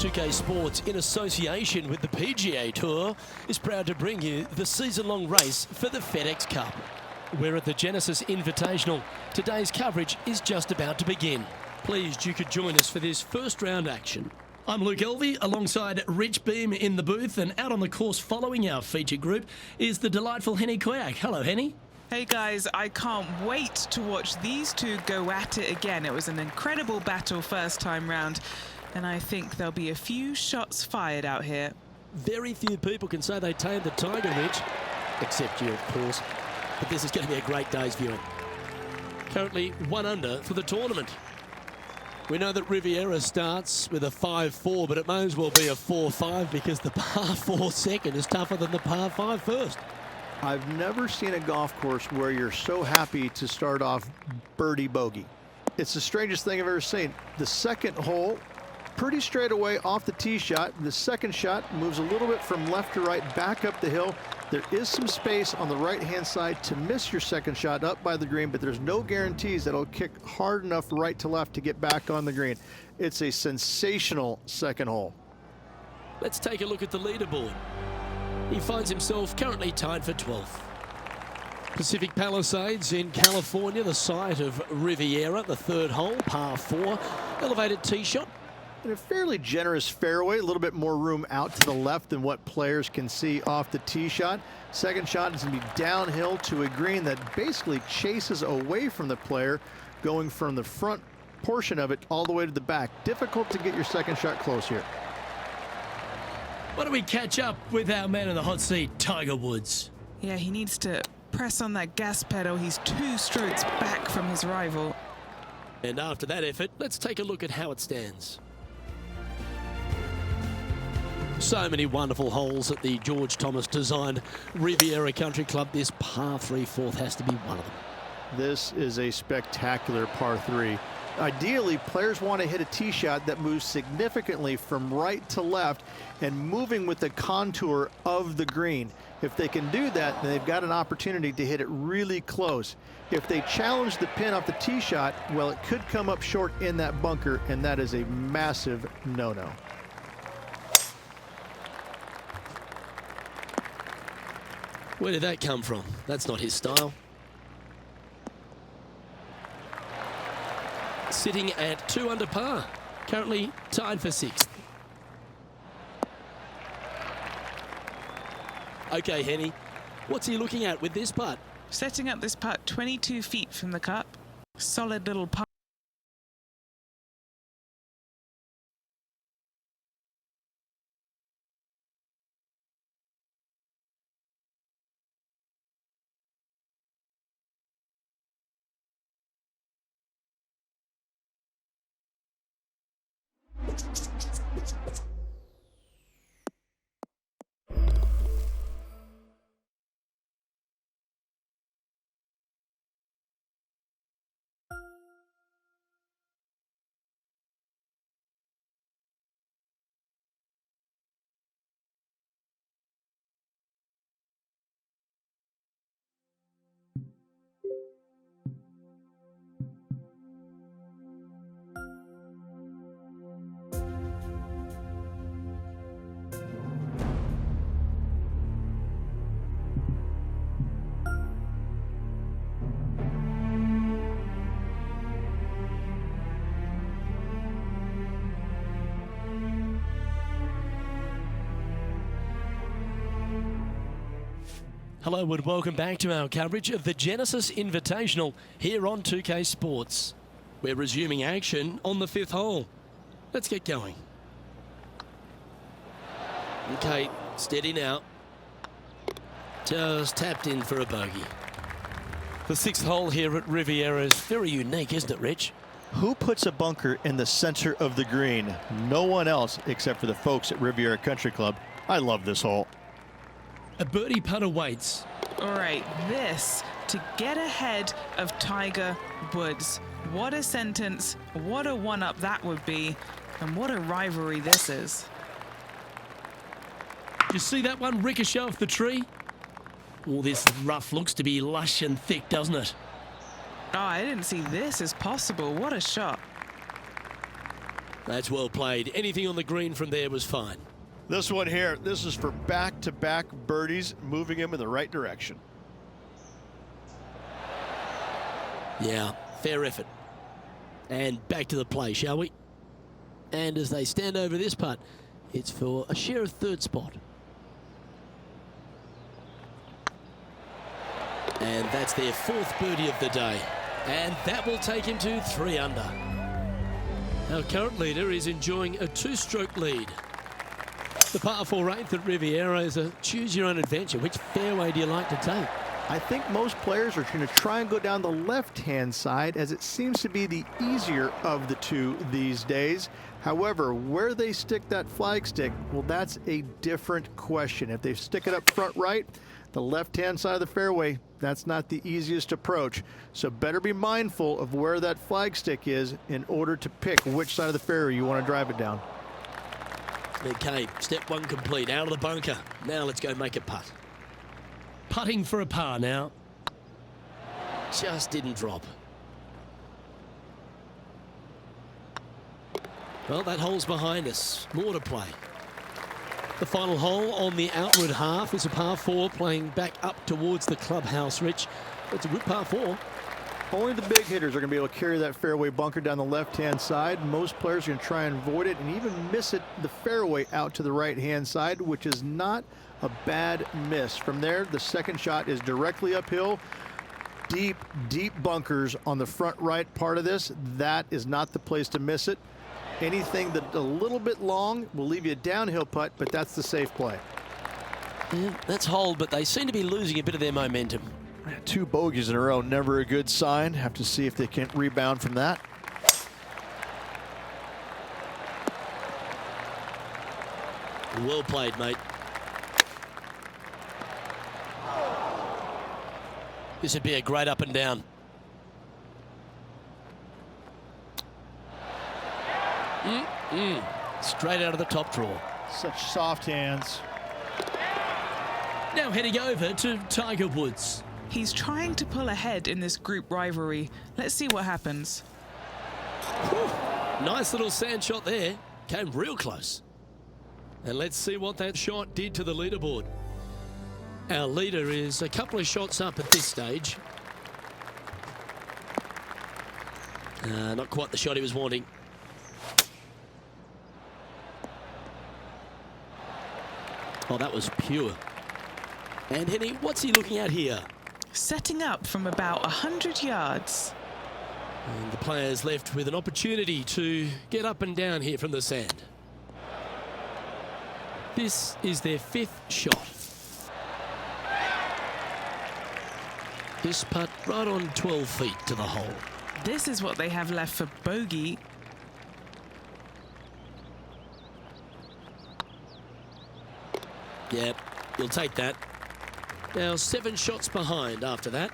2K Sports, in association with the PGA Tour, is proud to bring you the season-long race for the FedEx Cup. We're at the Genesis Invitational. Today's coverage is just about to begin. Pleased you could join us for this first round action. I'm Luke Elvey, alongside Rich Beam in the booth, and out on the course following our feature group is the delightful Henny Koyak. Hello, Henny. Hey guys, I can't wait to watch these two go at it again. It was an incredible battle first time round, and I think there'll be a few shots fired out here. Very few people can say they tamed the Tiger, Rich, except you, of course. But this is going to be a great day's viewing. Currently 1 under for the tournament. We know that Riviera starts with a 5-4, but it may as well be a 4-5 because the par 4 second is tougher than the par 5 first. I've never seen a golf course where you're so happy to start off birdie bogey. It's the strangest thing I've ever seen. The second hole, pretty straight away off the tee shot. The second shot moves a little bit from left to right, back up the hill. There is some space on the right-hand side to miss your second shot up by the green, but there's no guarantees that it'll kick hard enough right to left to get back on the green. It's a sensational second hole. Let's take a look at the leaderboard. He finds himself currently tied for 12th. Pacific Palisades in California, the site of Riviera, the third hole, par 4, elevated tee shot. And a fairly generous fairway, a little bit more room out to the left than what players can see off the tee shot. Second shot is going to be downhill to a green that basically chases away from the player, going from the front portion of it all the way to the back. Difficult to get your second shot close here. Why don't we catch up with our man in the hot seat, Tiger Woods? Yeah, he needs to press on that gas pedal. He's 2 strokes back from his rival. And after that effort, let's take a look at how it stands. So many wonderful holes at the George Thomas designed Riviera Country Club. This par 3 fourth has to be one of them. This is a spectacular par 3. Ideally, players want to hit a tee shot that moves significantly from right to left and moving with the contour of the green. If they can do that, then they've got an opportunity to hit it really close. If they challenge the pin off the tee shot, well, it could come up short in that bunker, and that is a massive no-no. Where did that come from? That's not his style. Sitting at 2 under par, currently tied for 6th. Okay, Henny, what's he looking at with this putt? Setting up this putt 22 feet from the cup. Solid little putt. Hello and welcome back to our coverage of the Genesis Invitational here on 2K Sports. We're resuming action on the 5th hole. Let's get going. Okay, steady now. Just tapped in for a bogey. The 6th hole here at Riviera is very unique, isn't it, Rich? Who puts a bunker in the center of the green? No one else except for the folks at Riviera Country Club. I love this hole. A birdie putt awaits. All right, this to get ahead of Tiger Woods. What a sentence, what a one-up that would be, and what a rivalry this is. You see that one ricochet off the tree? All this rough looks to be lush and thick, doesn't it? Oh, I didn't see this as possible. What a shot. That's well played. Anything on the green from there was fine. This one here, this is for back-to-back birdies, moving him in the right direction. Yeah, fair effort. And back to the play, shall we? And as they stand over this putt, it's for a share of third spot. And that's their fourth birdie of the day. And that will take him to 3 under. Our current leader is enjoying a 2-stroke lead. The par 4 8th at Riviera is a choose-your-own-adventure. Which fairway do you like to take? I think most players are going to try and go down the left-hand side, as it seems to be the easier of the two these days. However, where they stick that flagstick, well, that's a different question. If they stick it up front right, the left-hand side of the fairway, that's not the easiest approach. So better be mindful of where that flagstick is in order to pick which side of the fairway you want to drive it down. Okay, step 1 complete, out of the bunker. Now let's go make a putt. Putting for a par now. Just didn't drop. Well, that hole's behind us. More to play. The final hole on the outward half is a par 4 playing back up towards the clubhouse, Rich. It's a good par 4. Only the big hitters are going to be able to carry that fairway bunker down the left-hand side. Most players are going to try and avoid it and even miss it the fairway out to the right-hand side, which is not a bad miss. From there, the second shot is directly uphill. Deep, deep bunkers on the front right part of this. That is not the place to miss it. Anything that a little bit long will leave you a downhill putt, but that's the safe play. Yeah, that's hold, but they seem to be losing a bit of their momentum. 2 bogeys in a row, never a good sign. Have to see if they can rebound from that. Well played, mate. This would be a great up and down. Straight out of the top drawer. Such soft hands. Now heading over to Tiger Woods. He's trying to pull ahead in this group rivalry. Let's see what happens. Whew. Nice little sand shot there. Came real close. And let's see what that shot did to the leaderboard. Our leader is a couple of shots up at this stage. Not quite the shot he was wanting. Oh, that was pure. And Henny, what's he looking at here? Setting up from about 100 yards. And the players left with an opportunity to get up and down here from the sand. This is their 5th shot. This putt right on 12 feet to the hole. This is what they have left for bogey. Yep, you'll take that. Now 7 shots behind after that.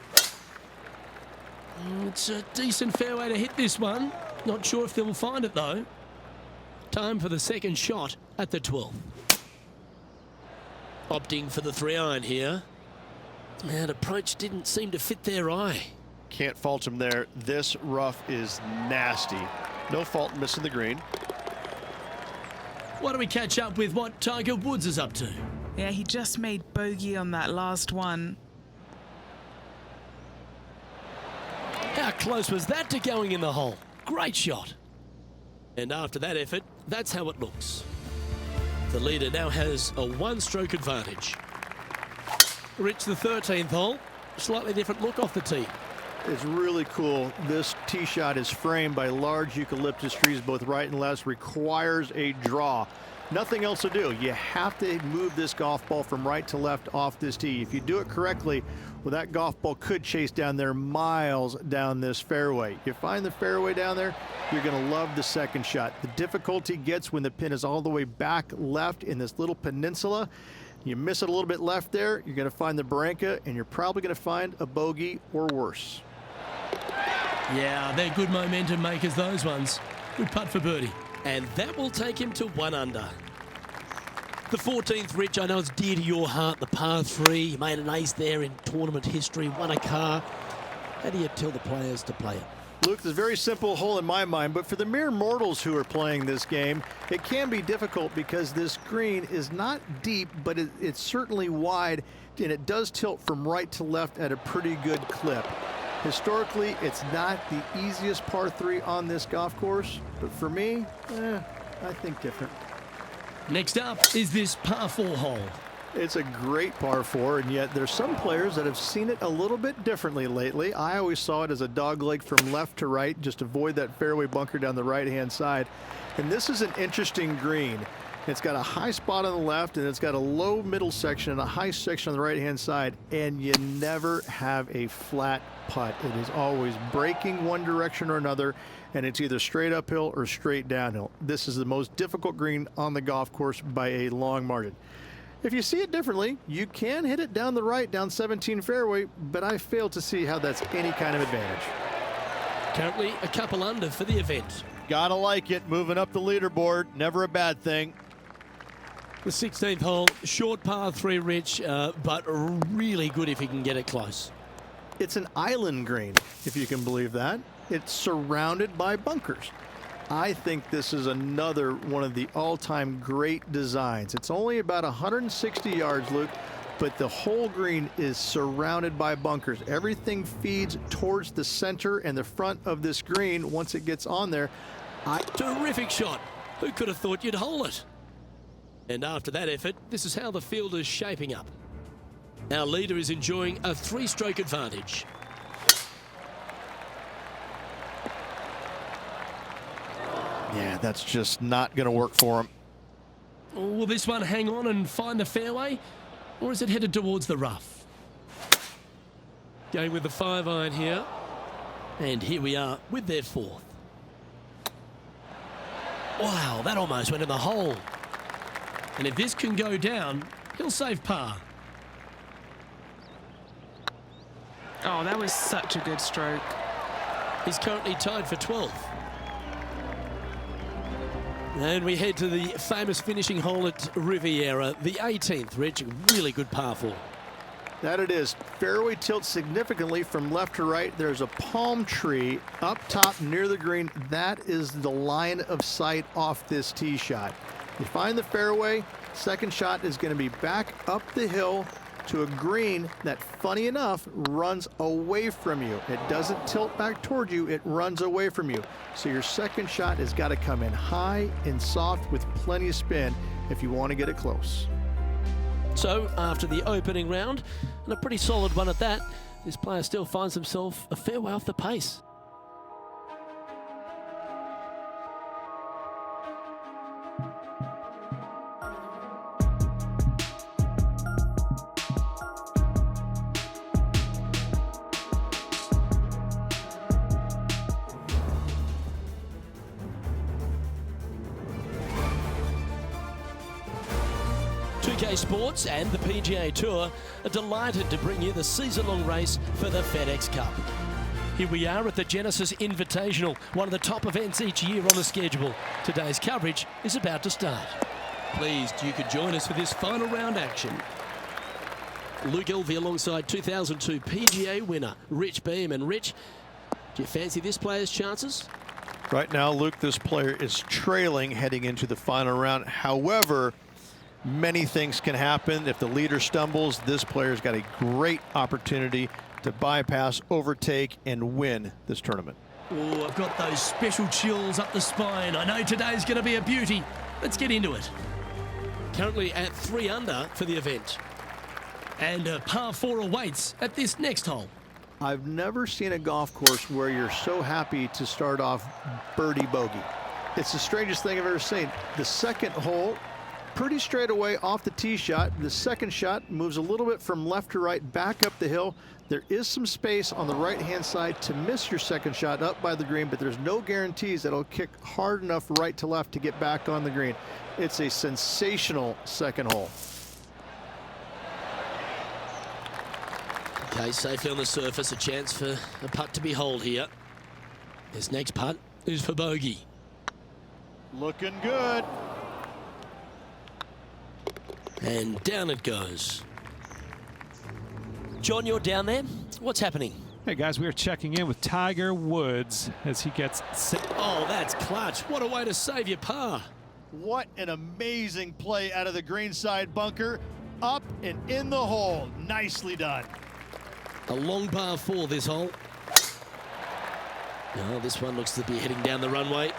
It's a decent fairway to hit this one. Not sure if they'll find it though. Time for the second shot at the 12th. Opting for the 3-iron here. And approach didn't seem to fit their eye. Can't fault him there. This rough is nasty. No fault in missing the green. Why don't we catch up with what Tiger Woods is up to? Yeah, he just made bogey on that last one. How close was that to going in the hole? Great shot. And after that effort, that's how it looks. The leader now has a 1-stroke advantage. Rich, the 13th hole. Slightly different look off the tee. It's really cool. This tee shot is framed by large eucalyptus trees, both right and left. Requires a draw. Nothing else to do. You have to move this golf ball from right to left off this tee. If you do it correctly, well, that golf ball could chase down there miles down this fairway. You find the fairway down there, you're going to love the second shot. The difficulty gets when the pin is all the way back left in this little peninsula. You miss it a little bit left there, you're going to find the barranca, and you're probably going to find a bogey or worse. Yeah, they're good momentum makers, those ones. Good putt for birdie. And that will take him to 1 under. The 14th, Rich, I know it's dear to your heart, the par 3. You made an ace there in tournament history, won a car. How do you tell the players to play it? Luke, this is a very simple hole in my mind, but for the mere mortals who are playing this game, it can be difficult because this green is not deep, but it's certainly wide, and it does tilt from right to left at a pretty good clip. Historically, it's not the easiest par 3 on this golf course, but for me, I think different. Next up is this par 4 hole. It's a great par 4, and yet there's some players that have seen it a little bit differently lately. I always saw it as a dog leg from left to right, just avoid that fairway bunker down the right-hand side. And this is an interesting green. It's got a high spot on the left, and it's got a low middle section and a high section on the right-hand side, and you never have a flat putt. It is always breaking one direction or another, and it's either straight uphill or straight downhill. This is the most difficult green on the golf course by a long margin. If you see it differently, you can hit it down the right, down 17 fairway, but I fail to see how that's any kind of advantage. Currently a couple under for the event. Gotta like it, moving up the leaderboard, never a bad thing. The 16th hole, short par 3, Rich, but really good if he can get it close. It's an island green, if you can believe that. It's surrounded by bunkers. I think this is another one of the all-time great designs. It's only about 160 yards, Luke, but the whole green is surrounded by bunkers. Everything feeds towards the center and the front of this green once it gets on there. Terrific shot. Who could have thought you'd hole it? And after that effort, this is how the field is shaping up. Our leader is enjoying a 3-stroke advantage. Yeah, that's just not going to work for him. Will this one hang on and find the fairway? Or is it headed towards the rough? Going with the 5-iron here. And here we are with their 4th. Wow, that almost went in the hole. And if this can go down, he'll save par. Oh, that was such a good stroke. He's currently tied for 12th. And we head to the famous finishing hole at Riviera, the 18th, Rich. Really good par 4. That it is. Fairway tilts significantly from left to right. There's a palm tree up top near the green. That is the line of sight off this tee shot. You find the fairway, second shot is going to be back up the hill to a green that, funny enough, runs away from you. It doesn't tilt back toward you, it runs away from you. So your second shot has got to come in high and soft with plenty of spin if you want to get it close. So after the opening round, and a pretty solid one at that, this player still finds himself a fair way off the pace. PGA Sports and the PGA Tour are delighted to bring you the season-long race for the FedEx Cup. Here we are at the Genesis Invitational, one of the top events each year on the schedule. Today's coverage is about to start. Pleased you could join us for this final round action. Luke Elvey alongside 2002 PGA winner Rich Beam. And Rich, do you fancy this player's chances? Right now, Luke, this player is trailing heading into the final round. However, many things can happen. If the leader stumbles, this player's got a great opportunity to bypass, overtake, and win this tournament. Oh, I've got those special chills up the spine. I know today's going to be a beauty. Let's get into it. Currently at 3 under for the event. And a par 4 awaits at this next hole. I've never seen a golf course where you're so happy to start off birdie bogey. It's the strangest thing I've ever seen. The second hole, pretty straight away off the tee shot. The second shot moves a little bit from left to right, back up the hill. There is some space on the right-hand side to miss your second shot up by the green, but there's no guarantees that it'll kick hard enough right to left to get back on the green. It's a sensational second hole. Okay, safely on the surface, a chance for a putt to be holed here. This next putt is for bogey. Looking good. And down it goes. John, you're down there. What's happening? Hey guys, we are checking in with Tiger Woods as he gets set. Oh, that's clutch. What a way to save your par. What an amazing play out of the greenside bunker. Up and in the hole. Nicely done. A long par 4 this hole. Oh, this one looks to be heading down the runway.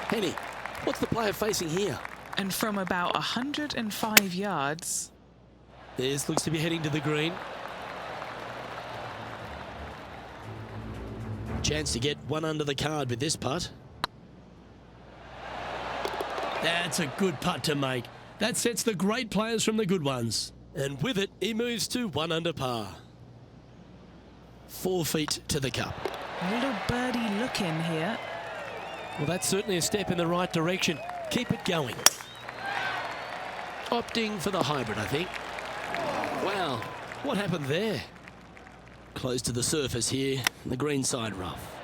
Henny, what's the player facing here? And from about 105 yards, This looks to be heading to the green. Chance to get one under the card with this putt. That's a good putt to make. That sets the great players from the good ones. And with it, he moves to 1 under par. 4 feet to the cup. a little birdie look in here. Well, that's certainly a step in the right direction. Keep it going. Opting for the hybrid, I think. Wow, what happened there? Close to the surface here, the green side rough.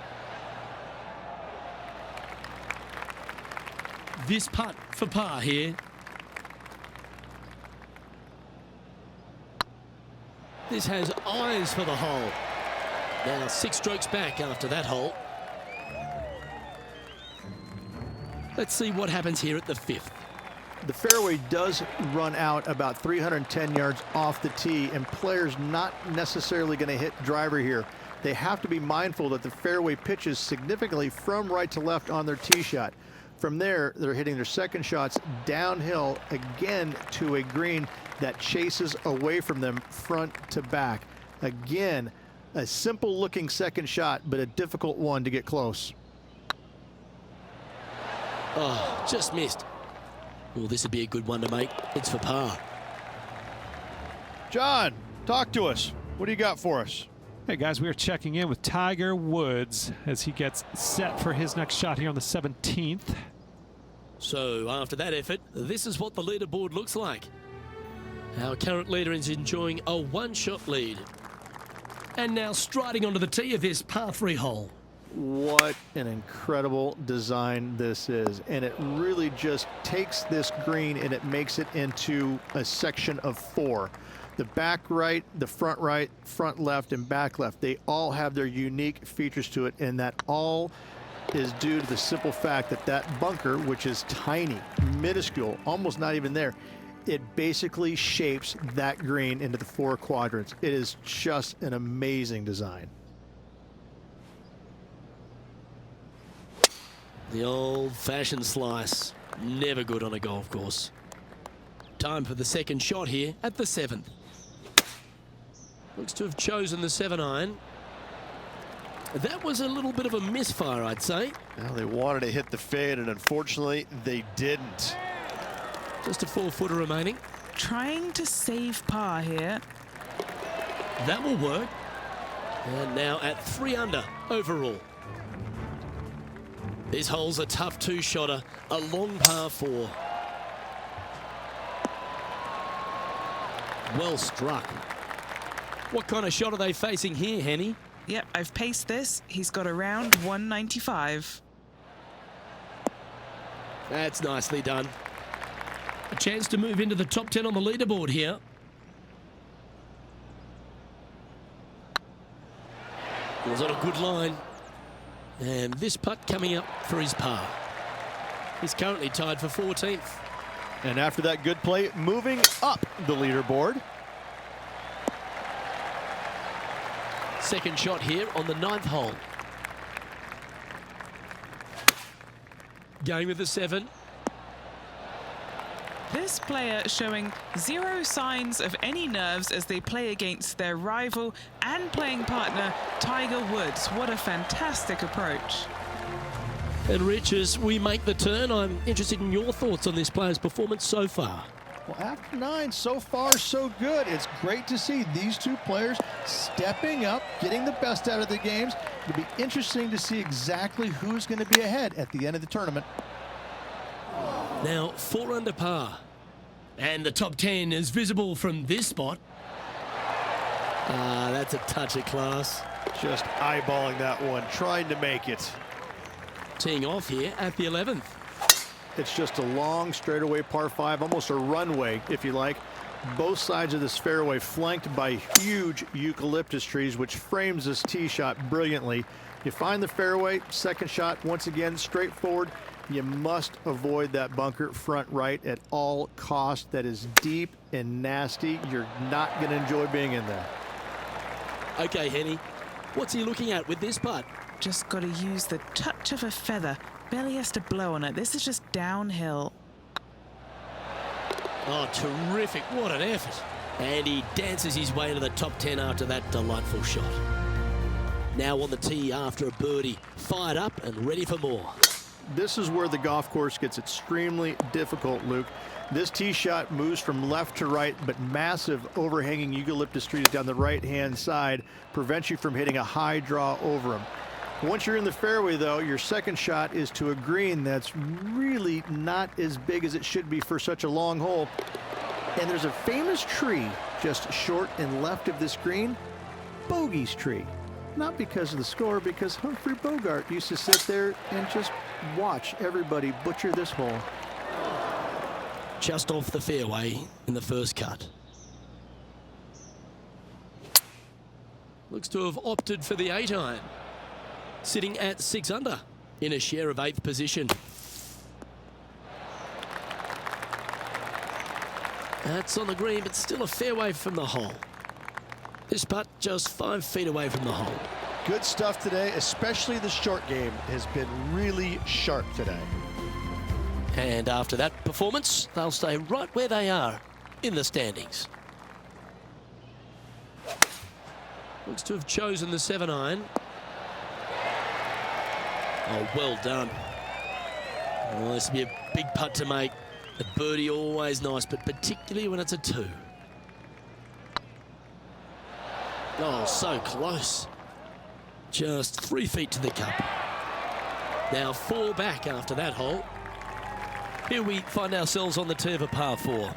This putt for par here. This has eyes for the hole. Now 6 strokes back after that hole. Let's see what happens here at the 5th. The fairway does run out about 310 yards off the tee, and players not necessarily going to hit driver here. They have to be mindful that the fairway pitches significantly from right to left on their tee shot. From there, they're hitting their second shots downhill again to a green that chases away from them front to back. Again, a simple looking second shot, but a difficult one to get close. Oh, just missed. Well, this would be a good one to make. It's for par. John, talk to us. What do you got for us? Hey guys, we are checking in with Tiger Woods as he gets set for his next shot here on the 17th. So after that effort, this is what the leaderboard looks like. Our current leader is enjoying a 1-shot lead. And now striding onto the tee of this par 3 hole. What an incredible design this is. And it really just takes this green and it makes it into a section of 4. The back right, the front right, front left, and back left, they all have their unique features to it, and that all is due to the simple fact that that bunker, which is tiny, minuscule, almost not even there, it basically shapes that green into the 4 quadrants. It is just an amazing design. The old-fashioned slice. Never good on a golf course. Time for the second shot here at the 7th. Looks to have chosen the 7-iron. That was a little bit of a misfire, I'd say. Well, they wanted to hit the fade, and unfortunately, they didn't. Just a 4-footer remaining. Trying to save par here. That will work. And now at 3 under overall. This hole's a tough 2-shotter, a long par 4. Well struck. What kind of shot are they facing here, Henny? Yep, I've paced this. He's got around 195. That's nicely done. A chance to move into the top 10 on the leaderboard here. Was on a good line. And this putt coming up for his par. He's currently tied for 14th. And after that good play, moving up the leaderboard. Second shot here on the 9th hole. Going with the 7. This player showing 0 signs of any nerves as they play against their rival and playing partner, Tiger Woods. What a fantastic approach. And Rich, as we make the turn, I'm interested in your thoughts on this player's performance so far. Well, after 9, so far so good. It's great to see these 2 players stepping up, getting the best out of the games. It'll be interesting to see exactly who's going to be ahead at the end of the tournament. Now 4 under par. And the top 10 is visible from this spot. That's a touch of class. Just eyeballing that one, trying to make it. Teeing off here at the 11th. It's just a long straightaway par 5, almost a runway, if you like. Both sides of this fairway flanked by huge eucalyptus trees, which frames this tee shot brilliantly. You find the fairway, second shot, once again, straightforward. You must avoid that bunker front right at all costs. That is deep and nasty. You're not going to enjoy being in there. Okay, Henny, what's he looking at with this putt? Just got to use the touch of a feather. Barely has to blow on it. This is just downhill. Oh, terrific. What an effort. And he dances his way to the top 10 after that delightful shot. Now on the tee after a birdie. Fired up and ready for more. This is where the golf course gets extremely difficult, Luke. This tee shot moves from left to right, but massive overhanging eucalyptus trees down the right-hand side prevents you from hitting a high draw over them. Once you're in the fairway, though, your second shot is to a green that's really not as big as it should be for such a long hole. And there's a famous tree just short and left of this green, Bogey's tree. Not because of the score, because Humphrey Bogart used to sit there and just watch everybody butcher this hole. Just off the fairway in the first cut. Looks to have opted for the 8-iron. Sitting at 6 under in a share of 8th position. That's on the green, but still a fair way from the hole. This putt just 5 feet away from the hole. Good stuff today, especially the short game has been really sharp today. And after that performance, they'll stay right where they are in the standings. Looks to have chosen the 7-iron. Oh, well done. Oh, this will be a big putt to make. A birdie always nice, but particularly when it's a 2. Oh, so close. Just 3 feet to the cup. Now 4 back after that hole. Here we find ourselves on the tee of a par 4.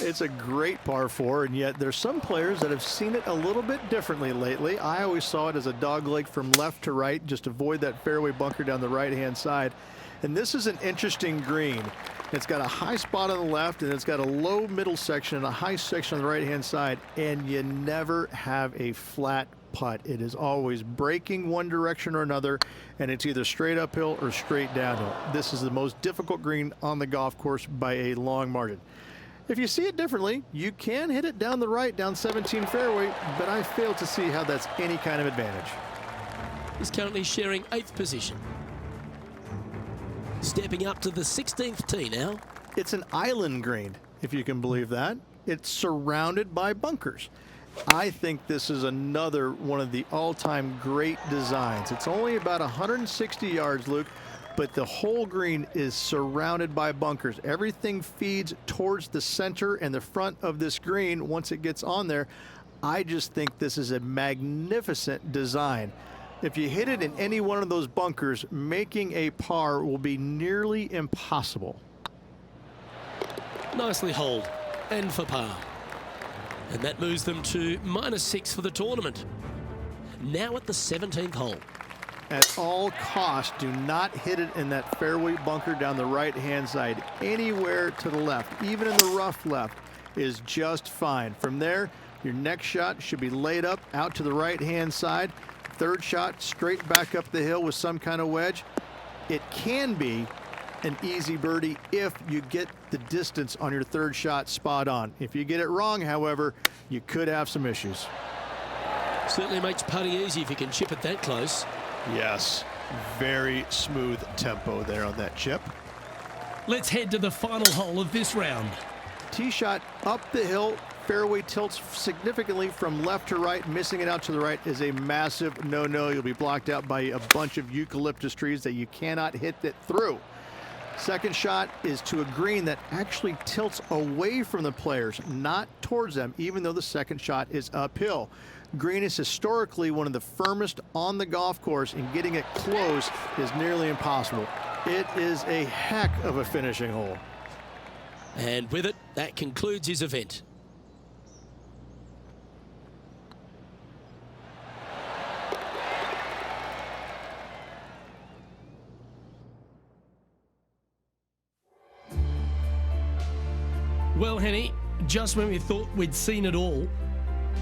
It's a great par 4, and yet there's some players that have seen it a little bit differently lately. I always saw it as a dogleg from left to right. Just avoid that fairway bunker down the right-hand side. And this is an interesting green. It's got a high spot on the left, and it's got a low middle section and a high section on the right-hand side, and you never have a flat putt. It is always breaking one direction or another, and it's either straight uphill or straight downhill. This is the most difficult green on the golf course by a long margin. If you see it differently, you can hit it down the right, down 17 fairway, but I fail to see how that's any kind of advantage. He's currently sharing 8th position. Stepping up to the 16th tee now. It's an island green, if you can believe that. It's surrounded by bunkers. I think this is another one of the all-time great designs. It's only about 160 yards, Luke, but the whole green is surrounded by bunkers. Everything feeds towards the center and the front of this green once it gets on there. I just think this is a magnificent design. If you hit it in any one of those bunkers, making a par will be nearly impossible. Nicely holed and for par. And that moves them to -6 for the tournament. Now at the 17th hole. At all costs, do not hit it in that fairway bunker down the right-hand side. Anywhere to the left, even in the rough left, is just fine. From there, your next shot should be laid up out to the right-hand side. Third shot straight back up the hill with some kind of wedge. It can be an easy birdie if you get the distance on your third shot spot on. If you get it wrong, however, you could have some issues. Certainly makes putting easy if you can chip it that close. Yes, very smooth tempo there on that chip. Let's head to the final hole of this round. Tee shot up the hill. Fairway tilts significantly from left to right. Missing it out to the right is a massive no-no. You'll be blocked out by a bunch of eucalyptus trees that you cannot hit it through. Second shot is to a green that actually tilts away from the players, not towards them, even though the second shot is uphill. Green is historically one of the firmest on the golf course, and getting it close is nearly impossible. It is a heck of a finishing hole. And with it, that concludes his event. Well, Henny, just when we thought we'd seen it all.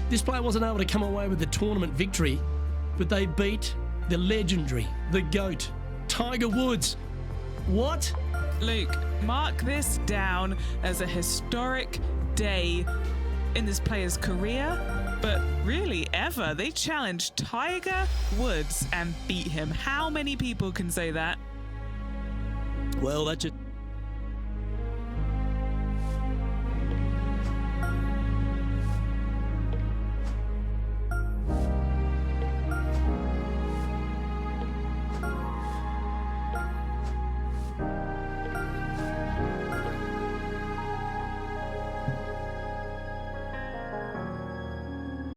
This player wasn't able to come away with the tournament victory, but they beat the legendary, the GOAT, Tiger Woods. What? Luke, mark this down as a historic day in this player's career, but really ever. They challenged Tiger Woods and beat him. How many people can say that? Well, that just...